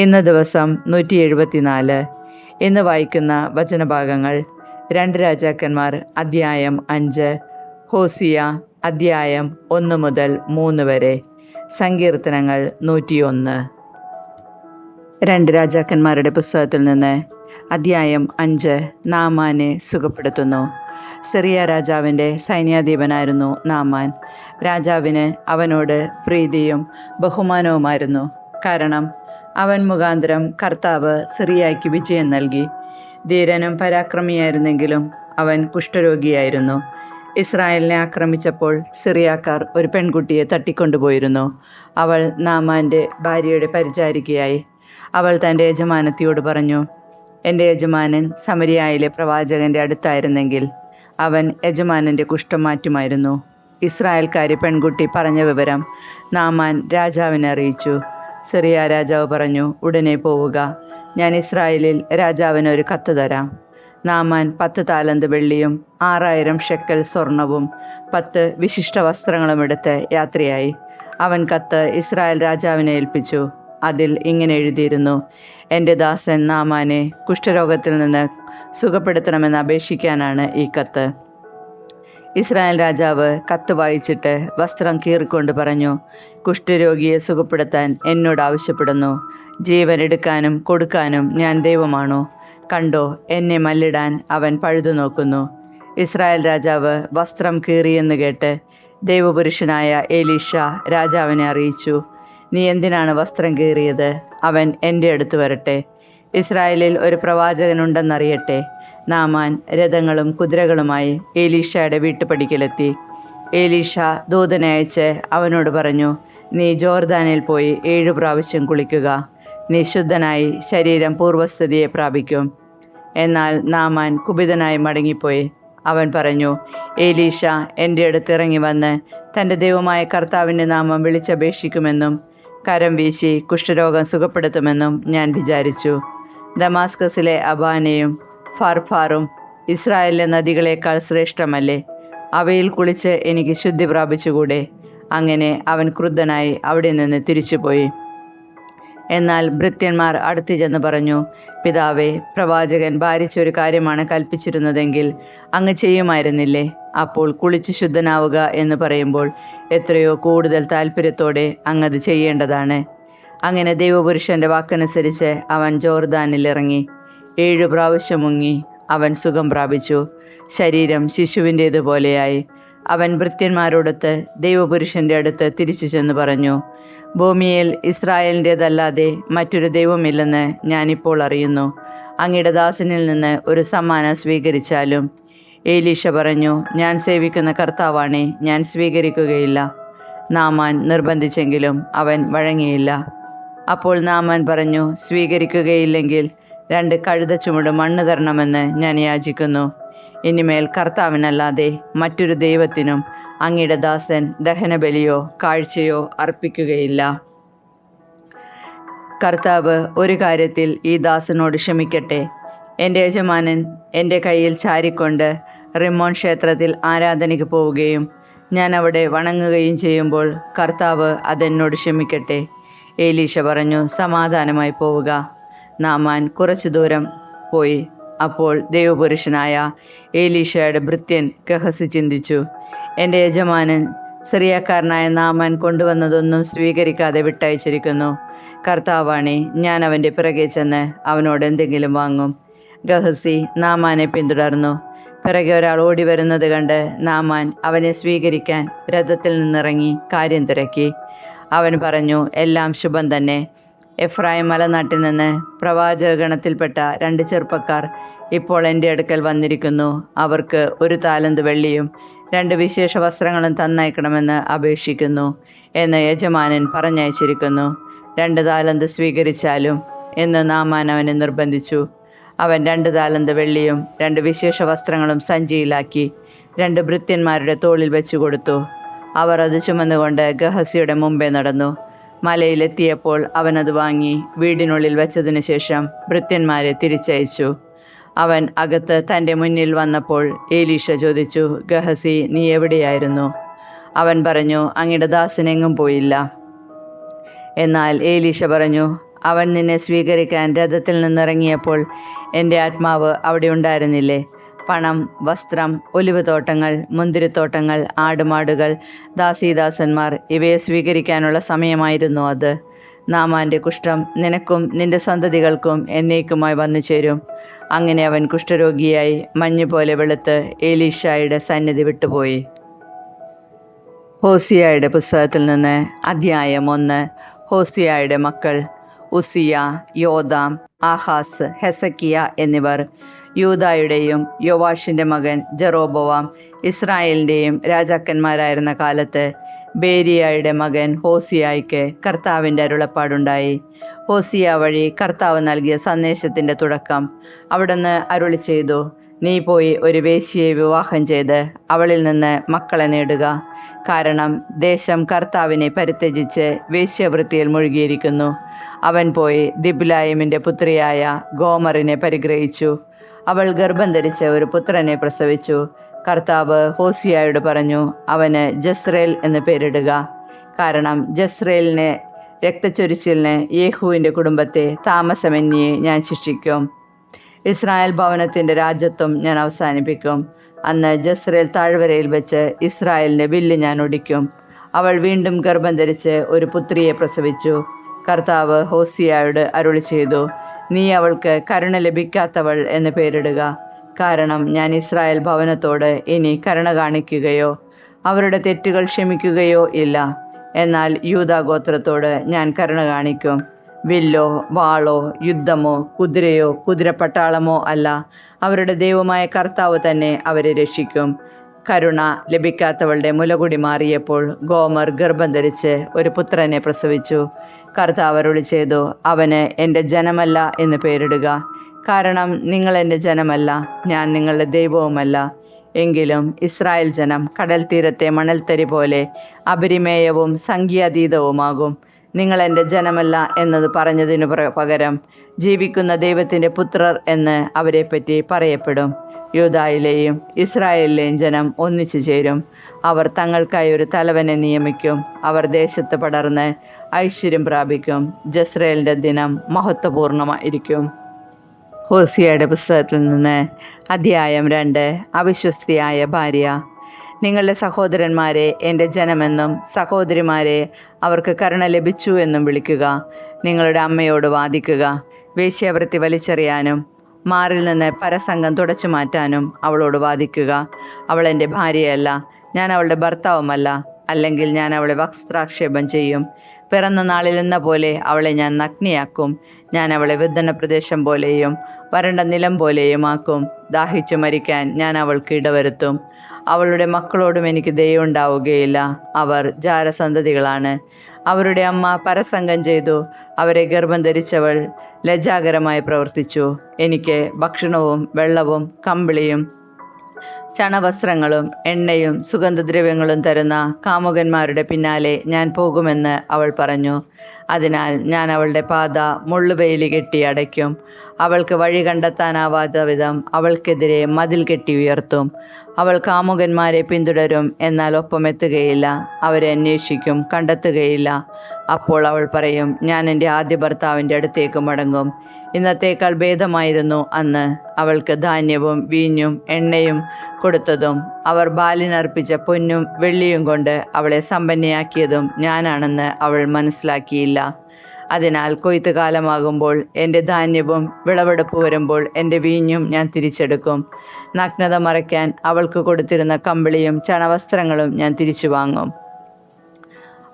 ഇന്ന് ദിവസം 174. ഇന്ന് വായിക്കുന്ന വചനഭാഗങ്ങൾ: 2 രാജാക്കന്മാർ അധ്യായം 5, ഹോസിയ അധ്യായം 1 മുതൽ 3 വരെ, സങ്കീർത്തനങ്ങൾ 101. 2 രാജാക്കന്മാരുടെ പുസ്തകത്തിൽ നിന്ന് അധ്യായം 5. നാമാനെ സുഖപ്പെടുത്തുന്നു. സിറിയ രാജാവിൻ്റെ സൈന്യാധിപനായിരുന്നു നാമാൻ. രാജാവിന് അവനോട് പ്രീതിയും ബഹുമാനവുമായിരുന്നു. കാരണം അവൻ മുഖാന്തരം കർത്താവ് സിറിയയ്ക്ക് വിജയം നൽകി. ധീരനും പരാക്രമിയായിരുന്നെങ്കിലും അവൻ കുഷ്ഠരോഗിയായിരുന്നു. ഇസ്രായേലിനെ ആക്രമിച്ചപ്പോൾ സിറിയാക്കാർ ഒരു പെൺകുട്ടിയെ തട്ടിക്കൊണ്ടുപോയിരുന്നു. അവൾ നാമാൻ്റെ ഭാര്യയുടെ പരിചാരികയായി. അവൾ തൻ്റെ യജമാനത്തിയോട് പറഞ്ഞു, എൻ്റെ യജമാനൻ സമരിയായിലെ പ്രവാചകൻ്റെ അടുത്തായിരുന്നെങ്കിൽ അവൻ യജമാനൻ്റെ കുഷ്ഠം മാറ്റുമായിരുന്നു. ഇസ്രായേൽക്കാരി പെൺകുട്ടി പറഞ്ഞ വിവരം നാമാൻ രാജാവിനെ അറിയിച്ചു. സിറിയ രാജാവ് പറഞ്ഞു, ഉടനെ പോവുക, ഞാൻ ഇസ്രായേലിൽ രാജാവിന് ഒരു കത്ത് തരാം. നാമാൻ 10 താലന്ത് വെള്ളിയും 6000 ഷെക്കൽ സ്വർണവും 10 വിശിഷ്ട വസ്ത്രങ്ങളും എടുത്ത് യാത്രയായി. അവൻ കത്ത് ഇസ്രായേൽ രാജാവിനെ ഏൽപ്പിച്ചു. അതിൽ ഇങ്ങനെ എഴുതിയിരുന്നു: എൻ്റെ ദാസൻ നാമാനെ കുഷ്ഠരോഗത്തിൽ നിന്ന് സുഖപ്പെടുത്തണമെന്ന് അപേക്ഷിക്കാനാണ് ഈ കത്ത്. ഇസ്രായേൽ രാജാവ് കത്ത് വായിച്ചിട്ട് വസ്ത്രം കീറിക്കൊണ്ട് പറഞ്ഞു, കുഷ്ഠരോഗിയെ സുഖപ്പെടുത്താൻ എന്നോട് ആവശ്യപ്പെടുന്നു. ജീവൻ എടുക്കാനും കൊടുക്കാനും ഞാൻ ദൈവമാണോ? കണ്ടോ, എന്നെ മല്ലിടാൻ അവൻ പഴുതു നോക്കുന്നു. ഇസ്രായേൽ രാജാവ് വസ്ത്രം കീറിയെന്ന് കേട്ട് ദൈവപുരുഷനായ എലീഷ രാജാവിനെ അറിയിച്ചു. നീ എന്തിനാണ് വസ്ത്രം കീറിയത്? അവൻ എൻ്റെ അടുത്ത് വരട്ടെ, ഇസ്രായേലിൽ ഒരു പ്രവാചകനുണ്ടെന്നറിയട്ടെ. നാമാൻ രഥങ്ങളും കുതിരകളുമായി എലീഷയുടെ വീട്ടുപടിക്കലെത്തി. എലീഷ ദൂതനെ അയച്ച് അവനോട് പറഞ്ഞു, നീ ജോർദാനിൽ പോയി 7 പ്രാവശ്യം കുളിക്കുക. നീ ശുദ്ധനായി ശരീരം പൂർവസ്ഥിതിയെ പ്രാപിക്കും. എന്നാൽ നാമാൻ കുപിതനായി മടങ്ങിപ്പോയി. അവൻ പറഞ്ഞു, എലീഷ എൻ്റെ അടുത്ത് ഇറങ്ങി വന്ന് തൻ്റെ ദൈവമായ കർത്താവിൻ്റെ നാമം വിളിച്ചപേക്ഷിക്കുമെന്നും കരം വീശി കുഷ്ഠരോഗം സുഖപ്പെടുത്തുമെന്നും ഞാൻ വിചാരിച്ചു. ദമാസ്കസിലെ അബാനയും ഫർഫാറും ഇസ്രായേലിലെ നദികളേക്കാൾ ശ്രേഷ്ഠമല്ലേ? അവയിൽ കുളിച്ച് എനിക്ക് ശുദ്ധി പ്രാപിച്ചുകൂടെ? അങ്ങനെ അവൻ ക്രുദ്ധനായി അവിടെ നിന്ന് തിരിച്ചുപോയി. എന്നാൽ ഭൃത്യന്മാർ അടുത്തു ചെന്ന് പറഞ്ഞു, പിതാവേ, പ്രവാചകൻ ഭാരിച്ചൊരു കാര്യമാണ് കൽപ്പിച്ചിരുന്നതെങ്കിൽ അങ്ങ് ചെയ്യുമായിരുന്നില്ലേ? അപ്പോൾ കുളിച്ച് ശുദ്ധനാവുക എന്ന് പറയുമ്പോൾ എത്രയോ കൂടുതൽ താല്പര്യത്തോടെ അങ്ങത് ചെയ്യേണ്ടതാണ്. അങ്ങനെ ദൈവപുരുഷൻ്റെ വാക്കനുസരിച്ച് അവൻ ജോർദാനിൽ ഇറങ്ങി 7 പ്രാവശ്യം മുങ്ങി. അവൻ സുഖം പ്രാപിച്ചു, ശരീരം ശിശുവിൻ്റേതുപോലെയായി. അവൻ ഭൃത്യന്മാരോടൊത്ത് ദൈവപുരുഷൻ്റെ അടുത്ത് തിരിച്ചു ചെന്ന് പറഞ്ഞു, ഭൂമിയിൽ ഇസ്രായേലിൻ്റേതല്ലാതെ മറ്റൊരു ദൈവമില്ലെന്ന് ഞാനിപ്പോൾ അറിയുന്നു. അങ്ങയുടെ ദാസനിൽ നിന്ന് ഒരു സമ്മാനം സ്വീകരിച്ചാലും. എലീഷ പറഞ്ഞു, ഞാൻ സേവിക്കുന്ന കർത്താവാണേ, ഞാൻ സ്വീകരിക്കുകയില്ല. നാമാൻ നിർബന്ധിച്ചെങ്കിലും അവൻ വഴങ്ങിയില്ല. അപ്പോൾ നാമാൻ പറഞ്ഞു, സ്വീകരിക്കുകയില്ലെങ്കിൽ 2 കഴുതച്ചുമട് മണ്ണ് തരണമെന്ന് ഞാൻ യാചിക്കുന്നു. ഇനിമേൽ കർത്താവിനല്ലാതെ മറ്റൊരു ദൈവത്തിനും അങ്ങയുടെ ദാസൻ ദഹനബലിയോ കാഴ്ചയോ അർപ്പിക്കുകയില്ല. കർത്താവ് ഒരു കാര്യത്തിൽ ഈ ദാസനോട് ക്ഷമിക്കട്ടെ. എൻ്റെ യജമാനൻ എൻ്റെ കയ്യിൽ ചാരിക്കൊണ്ട് റിമ്മോൻ ക്ഷേത്രത്തിൽ ആരാധനയ്ക്ക് പോവുകയും ഞാൻ അവിടെ വണങ്ങുകയും ചെയ്യുമ്പോൾ കർത്താവ് അതെന്നോട് ക്ഷമിക്കട്ടെ. എലീഷ പറഞ്ഞു, സമാധാനമായി പോവുക. നാമാൻ കുറച്ചു ദൂരം പോയി. അപ്പോൾ ദൈവപുരുഷനായ എലീഷയുടെ ഭൃത്യൻ ഗഹസി ചിന്തിച്ചു, എൻ്റെ യജമാനൻ സിറിയക്കാരനായ നാമാൻ കൊണ്ടുവന്നതൊന്നും സ്വീകരിക്കാതെ വിട്ടയച്ചിരിക്കുന്നു. കർത്താവാണേ, ഞാൻ അവൻ്റെ പിറകെ ചെന്ന് അവനോട് എന്തെങ്കിലും വാങ്ങും. ഗഹസി നാമാനെ പിന്തുടർന്നു. പിറകെ ഒരാൾ ഓടി വരുന്നത് കണ്ട് നാമാൻ അവനെ സ്വീകരിക്കാൻ രഥത്തിൽ നിന്നിറങ്ങി കാര്യം തിരക്കി. അവൻ പറഞ്ഞു, എല്ലാം ശുഭം തന്നെ. എഫ്രായിം മലനാട്ടിൽ നിന്ന് പ്രവാചകഗണത്തിൽപ്പെട്ട 2 ചെറുപ്പക്കാർ ഇപ്പോൾ എൻ്റെ അടുക്കൽ വന്നിരിക്കുന്നു. അവർക്ക് 1 താലന്ത് വെള്ളിയും 2 വിശേഷ വസ്ത്രങ്ങളും തന്നയക്കണമെന്ന് അപേക്ഷിക്കുന്നു എന്ന് യജമാനൻ പറഞ്ഞയച്ചിരിക്കുന്നു. 2 താലന്ത് സ്വീകരിച്ചാലും എന്ന് നാമാൻ അവനെ നിർബന്ധിച്ചു. അവൻ 2 താലന്ത് വെള്ളിയും 2 വിശേഷ വസ്ത്രങ്ങളും സഞ്ചിയിലാക്കി 2 ഭൃത്യന്മാരുടെ തോളിൽ വെച്ചു കൊടുത്തു. അവർ അത് ചുമന്നുകൊണ്ട് ഗഹസിയുടെ മുമ്പേ നടന്നു. മലയിലെത്തിയപ്പോൾ അവനത് വാങ്ങി വീടിനുള്ളിൽ വെച്ചതിനു ശേഷം ഭൃത്യന്മാരെ തിരിച്ചയച്ചു. അവൻ അകത്ത് തൻ്റെ മുന്നിൽ വന്നപ്പോൾ എലീഷ ചോദിച്ചു, ഗഹസി, നീ എവിടെയായിരുന്നു? അവൻ പറഞ്ഞു, അങ്ങയുടെ ദാസനെങ്ങും പോയില്ല. എന്നാൽ ഏലീശ പറഞ്ഞു, അവൻ നിന്നെ സ്വീകരിക്കാൻ രഥത്തിൽ നിന്നിറങ്ങിയപ്പോൾ എൻ്റെ ആത്മാവ് അവിടെ ഉണ്ടായിരുന്നില്ലേ? പണം, വസ്ത്രം, ഒലിവ് തോട്ടങ്ങൾ, മുന്തിരിത്തോട്ടങ്ങൾ, ആടുമാടുകൾ, ദാസീദാസന്മാർ ഇവയെ സ്വീകരിക്കാനുള്ള സമയമായിരുന്നു അത്. നാമാൻ്റെ കുഷ്ഠം നിനക്കും നിന്റെ സന്തതികൾക്കും എന്നേക്കുമായി വന്നു ചേരും. അങ്ങനെ അവൻ കുഷ്ഠരോഗിയായി മഞ്ഞുപോലെ വെളുത്ത് എലീശായുടെ സന്നിധി വിട്ടുപോയി. ഹോസിയായുടെ പുസ്തകത്തിൽ നിന്ന് അധ്യായം 1. ഹോസിയായുടെ മക്കൾ ഉസിയ, യോദാം, ആഹാസ്, ഹെസക്കിയ എന്നിവർ. യൂദായുടെയും യോവാഷിൻ്റെ മകൻ ജെറോബോവാം ഇസ്രായേലിൻ്റെയും രാജാക്കന്മാരായിരുന്ന കാലത്ത് ബേരിയായുടെ മകൻ ഹോസിയായ്ക്ക് കർത്താവിൻ്റെ അരുളപ്പാടുണ്ടായി. ഹോസിയ വഴി കർത്താവ് നൽകിയ സന്ദേശത്തിൻ്റെ തുടക്കം. അവിടുന്ന് അരുളി ചെയ്തു, നീ പോയി ഒരു വേശ്യയെ വിവാഹം ചെയ്ത് അവളിൽ നിന്ന് മക്കളെ നേടുക. കാരണം ദേശം കർത്താവിനെ പരിത്യജിച്ച് വേശ്യാവൃത്തിയിൽ മുഴുകിയിരിക്കുന്നു. അവൻ പോയി ദിബ്ലായിമിൻ്റെ പുത്രിയായ ഗോമറിനെ പരിഗ്രഹിച്ചു. അവൾ ഗർഭം ധരിച്ച് ഒരു പുത്രനെ പ്രസവിച്ചു. കർത്താവ് ഹോസിയായോട് പറഞ്ഞു, അവന് ജസ്രേൽ എന്ന് പേരിടുക. കാരണം ജസ്രേലിന് രക്തച്ചൊരിച്ചിലിന് യേഹൂവിൻ്റെ കുടുംബത്തെ താമസമന്യേ ഞാൻ ശിക്ഷിക്കും. ഇസ്രായേൽ ഭവനത്തിൻ്റെ രാജ്യത്വം ഞാൻ അവസാനിപ്പിക്കും. അന്ന് ജസ്രേൽ താഴ്വരയിൽ വെച്ച് ഇസ്രായേലിൻ്റെ വില്ല് ഞാൻ ഒടിക്കും. അവൾ വീണ്ടും ഗർഭം ധരിച്ച് ഒരു പുത്രിയെ പ്രസവിച്ചു. കർത്താവ് ഹോസിയായോട് അരുളി ചെയ്തു, നീ അവൾക്ക് കരുണ ലഭിക്കാത്തവൾ എന്ന് പേരിടുക. കാരണം ഞാൻ ഇസ്രായേൽ ഭവനത്തോട് ഇനി കരുണ കാണിക്കുകയോ അവരുടെ തെറ്റുകൾ ക്ഷമിക്കുകയോ ഇല്ല. എന്നാൽ യൂദാ ഗോത്രത്തോട് ഞാൻ കരുണ കാണിക്കും. വില്ലോ വാളോ യുദ്ധമോ കുതിരയോ കുതിരപ്പട്ടാളമോ അല്ല, അവരുടെ ദൈവമായ കർത്താവ് തന്നെ അവരെ രക്ഷിക്കും. കരുണ ലഭിക്കാത്തവളുടെ മുലകുടി മാറിയപ്പോൾ ഗോമർ ഗർഭം ധരിച്ച് ഒരു പുത്രനെ പ്രസവിച്ചു. കർത്താവ് അരുളി ചെയ്തു, അവന് എൻ്റെ ജനമല്ല എന്ന് പേരിടുക. കാരണം നിങ്ങൾ എൻ്റെ ജനമല്ല, ഞാൻ നിങ്ങളുടെ ദൈവവുമല്ല. എങ്കിലും ഇസ്രായേൽ ജനം കടൽ തീരത്തെ മണൽത്തരി പോലെ അപരിമേയവും സംഖ്യാതീതവുമാകും. നിങ്ങൾ എൻ്റെ ജനമല്ല എന്നത് പറഞ്ഞതിനു പകരം ജീവിക്കുന്ന ദൈവത്തിൻ്റെ പുത്രർ എന്ന് അവരെപ്പറ്റി പറയപ്പെടും. യൂദായിലെയും ഇസ്രായേലിലെയും ജനം ഒന്നിച്ചു ചേരും. അവർ തങ്ങൾക്കായി ഒരു തലവനെ നിയമിക്കും. അവർ ദേശത്ത് പടർന്ന് ഐശ്വര്യം പ്രാപിക്കും. ജസ്രേലിൻ്റെ ദിനം മഹത്വപൂർണമായിരിക്കും. ഹോസിയയുടെ പുസ്തകത്തിൽ നിന്ന് അധ്യായം 2. അവിശ്വസ്തയായ ഭാര്യ. നിങ്ങളുടെ സഹോദരന്മാരെ എൻ്റെ ജനമെന്നും സഹോദരിമാരെ അവർക്ക് കരുണ ലഭിച്ചു എന്നും വിളിക്കുക. നിങ്ങളുടെ അമ്മയോട് വാദിക്കുക. വേശ്യാവൃത്തി വലിച്ചെറിയാനും മാറിൽ നിന്ന് പരസംഗം തുടച്ചു മാറ്റാനും അവളോട് വാദിക്കുക. അവൾ എൻ്റെ ഭാര്യയല്ല, ഞാൻ അവളുടെ ഭർത്താവുമല്ല. അല്ലെങ്കിൽ ഞാൻ അവളെ വസ്ത്രാക്ഷേപം ചെയ്യും. പിറന്ന നാളിൽ എന്ന പോലെ അവളെ ഞാൻ നഗ്നിയാക്കും. ഞാൻ അവളെ വിദന പ്രദേശം പോലെയും വരണ്ട നിലം പോലെയും ആക്കും. ദാഹിച്ചു മരിക്കാൻ ഞാൻ അവൾക്ക് ഇടവരുത്തും. അവളുടെ മക്കളോടും എനിക്ക് ദയയുണ്ടാവുകയില്ല. അവർ ജാരസന്തതികളാണ്. അവരുടെ അമ്മ പരസംഗം ചെയ്തു. അവരെ ഗർഭം ധരിച്ചവൾ ലജ്ജാകരമായി പ്രവർത്തിച്ചു. എനിക്ക് ഭക്ഷണവും വെള്ളവും കമ്പിളിയും ചണവസ്ത്രങ്ങളും എണ്ണയും സുഗന്ധദ്രവ്യങ്ങളും തരുന്ന കാമുകന്മാരുടെ പിന്നാലെ ഞാൻ പോകുമെന്ന് അവൾ പറഞ്ഞു. അതിനാൽ ഞാൻ അവളുടെ പാത മുള്ളുവേലി കെട്ടി അടയ്ക്കും. അവൾക്ക് വഴി കണ്ടെത്താനാവാത്ത വിധം അവൾക്കെതിരെ മതിൽ കെട്ടി ഉയർത്തും. അവൾ കാമുകന്മാരെ പിന്തുടരും, എന്നാൽ ഒപ്പമെത്തുകയില്ല. അവരെ അന്വേഷിക്കും, കണ്ടെത്തുകയില്ല. അപ്പോൾ അവൾ പറയും, ഞാൻ എൻ്റെ ആദ്യ ഭർത്താവിൻ്റെ അടുത്തേക്ക് മടങ്ങും. ഇന്നത്തേക്കാൾ ഭേദമായിരുന്നു അന്ന്. അവൾക്ക് ധാന്യവും വീഞ്ഞും എണ്ണയും കൊടുത്തതും അവർ ബാലിനർപ്പിച്ച പൊന്നും വെള്ളിയും കൊണ്ട് അവളെ സമ്പന്നയാക്കിയതും ഞാനാണെന്ന് അവൾ മനസ്സിലാക്കിയില്ല. അതിനാൽ കൊയ്ത്ത് കാലമാകുമ്പോൾ എൻ്റെ ധാന്യവും വിളവെടുപ്പ് വരുമ്പോൾ എൻ്റെ വീഞ്ഞും ഞാൻ തിരിച്ചെടുക്കും. നഗ്നത മറയ്ക്കാൻ അവൾക്ക് കൊടുത്തിരുന്ന കമ്പിളിയും ചണവസ്ത്രങ്ങളും ഞാൻ തിരിച്ചു വാങ്ങും.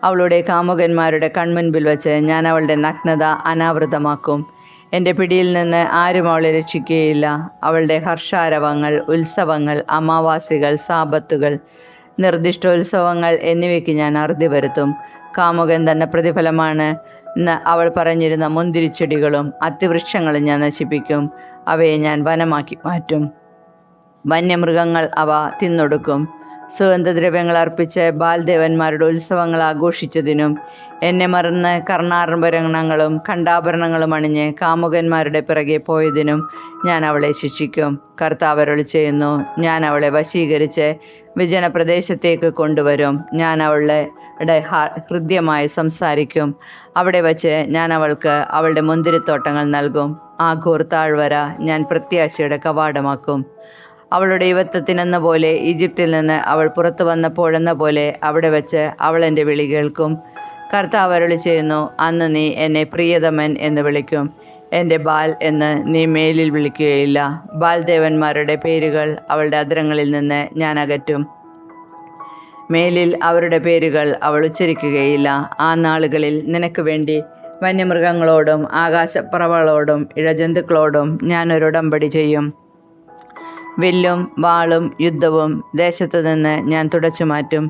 അവളുടെ കാമുകന്മാരുടെ കൺമുൻപിൽ വച്ച് ഞാൻ അവളുടെ നഗ്നത അനാവൃതമാക്കും. എൻ്റെ പിടിയിൽ നിന്ന് ആരും അവളെ രക്ഷിക്കുകയില്ല. അവളുടെ ഹർഷാരവങ്ങൾ, ഉത്സവങ്ങൾ, അമാവാസികൾ, സാബത്തുകൾ, നിർദ്ദിഷ്ടോത്സവങ്ങൾ എന്നിവയ്ക്ക് ഞാൻ അറുതി വരുത്തും. കാമുകൻ തന്നെ പ്രതിഫലമാണ് എന്ന് അവൾ പറഞ്ഞിരുന്ന മുന്തിരിച്ചെടികളും അത്തിവൃക്ഷങ്ങളും ഞാൻ നശിപ്പിക്കും. അവയെ ഞാൻ വനമാക്കി മാറ്റും. വന്യമൃഗങ്ങൾ അവ തിന്നൊടുക്കും. സുഗന്ധദ്രവ്യങ്ങൾ അർപ്പിച്ച് ബാൽദേവന്മാരുടെ ഉത്സവങ്ങൾ ആഘോഷിച്ചതിനും എന്നെ മറന്ന് കർണാഭരണങ്ങളും ഖണ്ഡാഭരണങ്ങളും അണിഞ്ഞ് കാമുകന്മാരുടെ പിറകെ പോയതിനും ഞാൻ അവളെ ശിക്ഷിക്കും. കർത്താവ് അരുളി ചെയ്യുന്നു, ഞാൻ അവളെ വശീകരിച്ച് വിജനപ്രദേശത്തേക്ക് കൊണ്ടുവരും. ഞാൻ അവളെ ഹൃദ്യമായി സംസാരിക്കും. അവിടെ വച്ച് ഞാൻ അവൾക്ക് അവളുടെ മുന്തിരിത്തോട്ടങ്ങൾ നൽകും. ആഗൂർ താഴ്വര ഞാൻ പ്രത്യാശയുടെ കവാടമാക്കും. അവളുടെ യുവത്വത്തിനെന്ന പോലെ ഈജിപ്തിൽ നിന്ന് അവൾ പുറത്തു വന്നപ്പോഴെന്ന പോലെ അവിടെ വച്ച് അവൾ എൻ്റെ വിളി കേൾക്കും. കർത്താവ് അരുളി ചെയ്യുന്നു, അന്ന് നീ എന്നെ പ്രിയതമൻ എന്ന് വിളിക്കും. എൻ്റെ ബാൽ എന്ന് നീ മേലിൽ വിളിക്കുകയില്ല. ബാൽ ദേവന്മാരുടെ പേരുകൾ അവളുടെ അധരങ്ങളിൽ നിന്ന് ഞാൻ അകറ്റും. മേലിൽ അവരുടെ പേരുകൾ അവൾ ഉച്ചരിക്കുകയില്ല. ആ നാളുകളിൽ നിനക്ക് വേണ്ടി വന്യമൃഗങ്ങളോടും ആകാശപ്പറവകളോടും ഇഴജന്തുക്കളോടും ഞാൻ ഒരു ഉടമ്പടി ചെയ്യും. വില്ലും വാളും യുദ്ധവും ദേശത്തു നിന്ന് ഞാൻ തുടച്ചു മാറ്റും.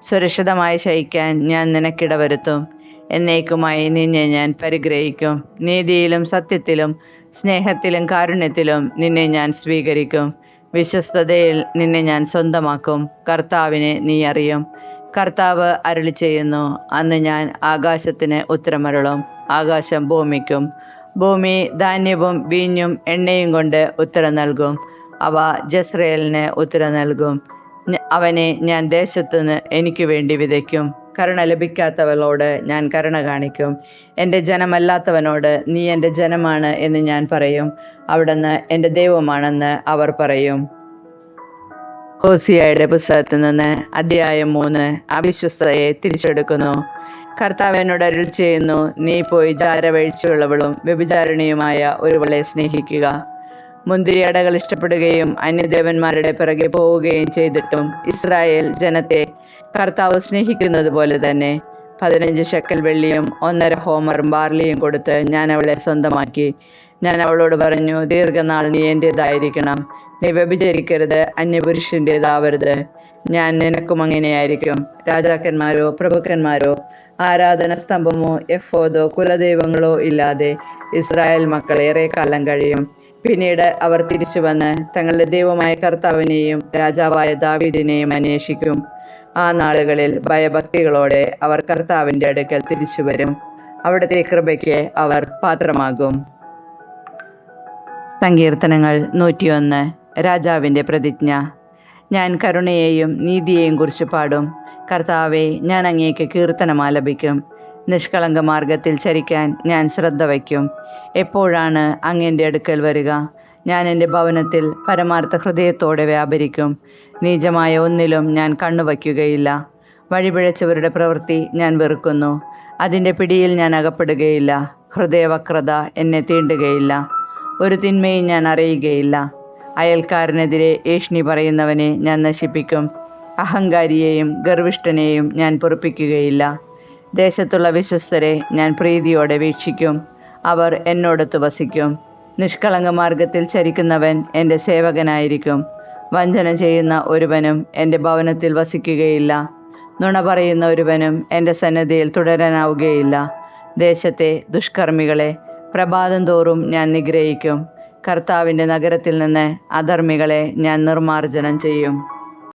സുരക്ഷിതമായി ശയിക്കാൻ ഞാൻ നിനക്കിടവരുത്തും. എന്നേക്കുമായി നിന്നെ ഞാൻ പരിഗ്രഹിക്കും. നീതിയിലും സത്യത്തിലും സ്നേഹത്തിലും കാരുണ്യത്തിലും നിന്നെ ഞാൻ സ്വീകരിക്കും. വിശ്വസ്തതയിൽ നിന്നെ ഞാൻ സ്വന്തമാക്കും. കർത്താവിനെ നീ അറിയും. കർത്താവ് അരുളി ചെയ്യുന്നു, അന്ന് ഞാൻ ആകാശത്തിന് ഉത്തരമരുളും, ആകാശം ഭൂമിക്കും. ഭൂമി ധാന്യവും വീഞ്ഞും എണ്ണയും കൊണ്ട് ഉത്തരം നൽകും. അവ ജസ്രയേലിന് ഉത്തരം നൽകും. അവനെ ഞാൻ ദേശത്തുനിന്ന് എനിക്ക് വേണ്ടി വിതയ്ക്കും. കരുണ ലഭിക്കാത്തവളോട് ഞാൻ കരുണ കാണിക്കും. എൻ്റെ ജനമല്ലാത്തവനോട് നീ എൻ്റെ ജനമാണ് എന്ന് ഞാൻ പറയും. അവിടുന്ന് എൻ്റെ ദൈവമാണെന്ന് അവർ പറയും. ഹോസിയയുടെ പുസ്തകത്തിൽ നിന്ന് അധ്യായം 3. അവിശ്വസ്തയെ തിരിച്ചെടുക്കുന്നു. കർത്താവ് എന്നോട് അരുളി ചെയ്യുന്നു, നീ പോയി ജാരവീഴ്ചയുള്ളവളും വ്യഭിചാരിണിയുമായ ഒരുവളെ സ്നേഹിക്കുക. മുന്തിരിയടകൾ ഇഷ്ടപ്പെടുകയും അന്യദേവന്മാരുടെ പിറകെ പോവുകയും ചെയ്തിട്ടും ഇസ്രായേൽ ജനത്തെ കർത്താവ് സ്നേഹിക്കുന്നത് പോലെ തന്നെ 15 ശെക്കൽ വെള്ളിയും 1.5 ഹോമർ ബാർലിയും കൊടുത്ത് ഞാൻ അവളെ സ്വന്തമാക്കി. ഞാൻ അവളോട് പറഞ്ഞു, ദീർഘനാൾ നീ എൻ്റേതായിരിക്കണം. നീ വ്യഭിചരിക്കരുത്, അന്യപുരുഷൻ്റേതാവരുത്. ഞാൻ നിനക്കും അങ്ങനെയായിരിക്കും. രാജാക്കന്മാരോ പ്രഭുക്കന്മാരോ ആരാധന സ്തംഭമോ എഫോദോ കുലദൈവങ്ങളോ ഇല്ലാതെ ഇസ്രായേൽ മക്കൾ ഏറെ കാലം കഴിയും. പിന്നീട് അവർ തിരിച്ചു വന്ന് തങ്ങളുടെ ദൈവമായ കർത്താവിനെയും രാജാവായ ദാവീദിനെയും അന്വേഷിക്കും. ആ നാളുകളിൽ ഭയഭക്തികളോടെ അവർ കർത്താവിൻ്റെ അടുക്കൽ തിരിച്ചു വരും. അവിടുത്തെ കൃപയ്ക്ക് അവർ പാത്രമാകും. സങ്കീർത്തനങ്ങൾ 101. രാജാവിൻ്റെ പ്രതിജ്ഞ. ഞാൻ കരുണയെയും നീതിയെയും കുറിച്ച് പാടും. കർത്താവെ, ഞാൻ അങ്ങേക്ക് കീർത്തനം ആലപിക്കും. നിഷ്കളങ്ക മാർഗത്തിൽ ചരിക്കാൻ ഞാൻ ശ്രദ്ധ വയ്ക്കും. എപ്പോഴാണ് അങ്ങേൻ്റെ അടുക്കൽ വരിക? ഞാൻ എൻ്റെ ഭവനത്തിൽ പരമാർത്ഥ ഹൃദയത്തോടെ വ്യാപരിക്കും. നീചമായ ഒന്നിലും ഞാൻ കണ്ണുവയ്ക്കുകയില്ല. വഴിപിഴച്ചവരുടെ പ്രവൃത്തി ഞാൻ വെറുക്കുന്നു. അതിൻ്റെ പിടിയിൽ ഞാൻ അകപ്പെടുകയില്ല. ഹൃദയവക്രത എന്നെ തീണ്ടുകയില്ല. ഒരു തിന്മയും ഞാൻ അറിയുകയില്ല. അയൽക്കാരനെതിരെ ഏഷ്ണി പറയുന്നവനെ ഞാൻ നശിപ്പിക്കും. അഹങ്കാരിയെയും ഗർവിഷ്ഠനെയും ഞാൻ പൊറുപ്പിക്കുകയില്ല. ദേശത്തുള്ള വിശ്വസ്തരെ ഞാൻ പ്രീതിയോടെ വീക്ഷിക്കും. അവർ എന്നോടൊത്ത് വസിക്കും. നിഷ്കളങ്ക മാർഗത്തിൽ ചരിക്കുന്നവൻ എൻ്റെ സേവകനായിരിക്കും. വഞ്ചന ചെയ്യുന്ന ഒരുവനും എൻ്റെ ഭവനത്തിൽ വസിക്കുകയില്ല. നുണ പറയുന്ന ഒരുവനും എൻ്റെ സന്നദ്ധിയിൽ തുടരാനാവുകയില്ല. ദേശത്തെ ദുഷ്കർമ്മികളെ പ്രഭാതം തോറും ഞാൻ നിഗ്രഹിക്കും. കർത്താവിൻ്റെ നഗരത്തിൽ നിന്ന് അധർമ്മികളെ ഞാൻ നിർമ്മാർജ്ജനം ചെയ്യും.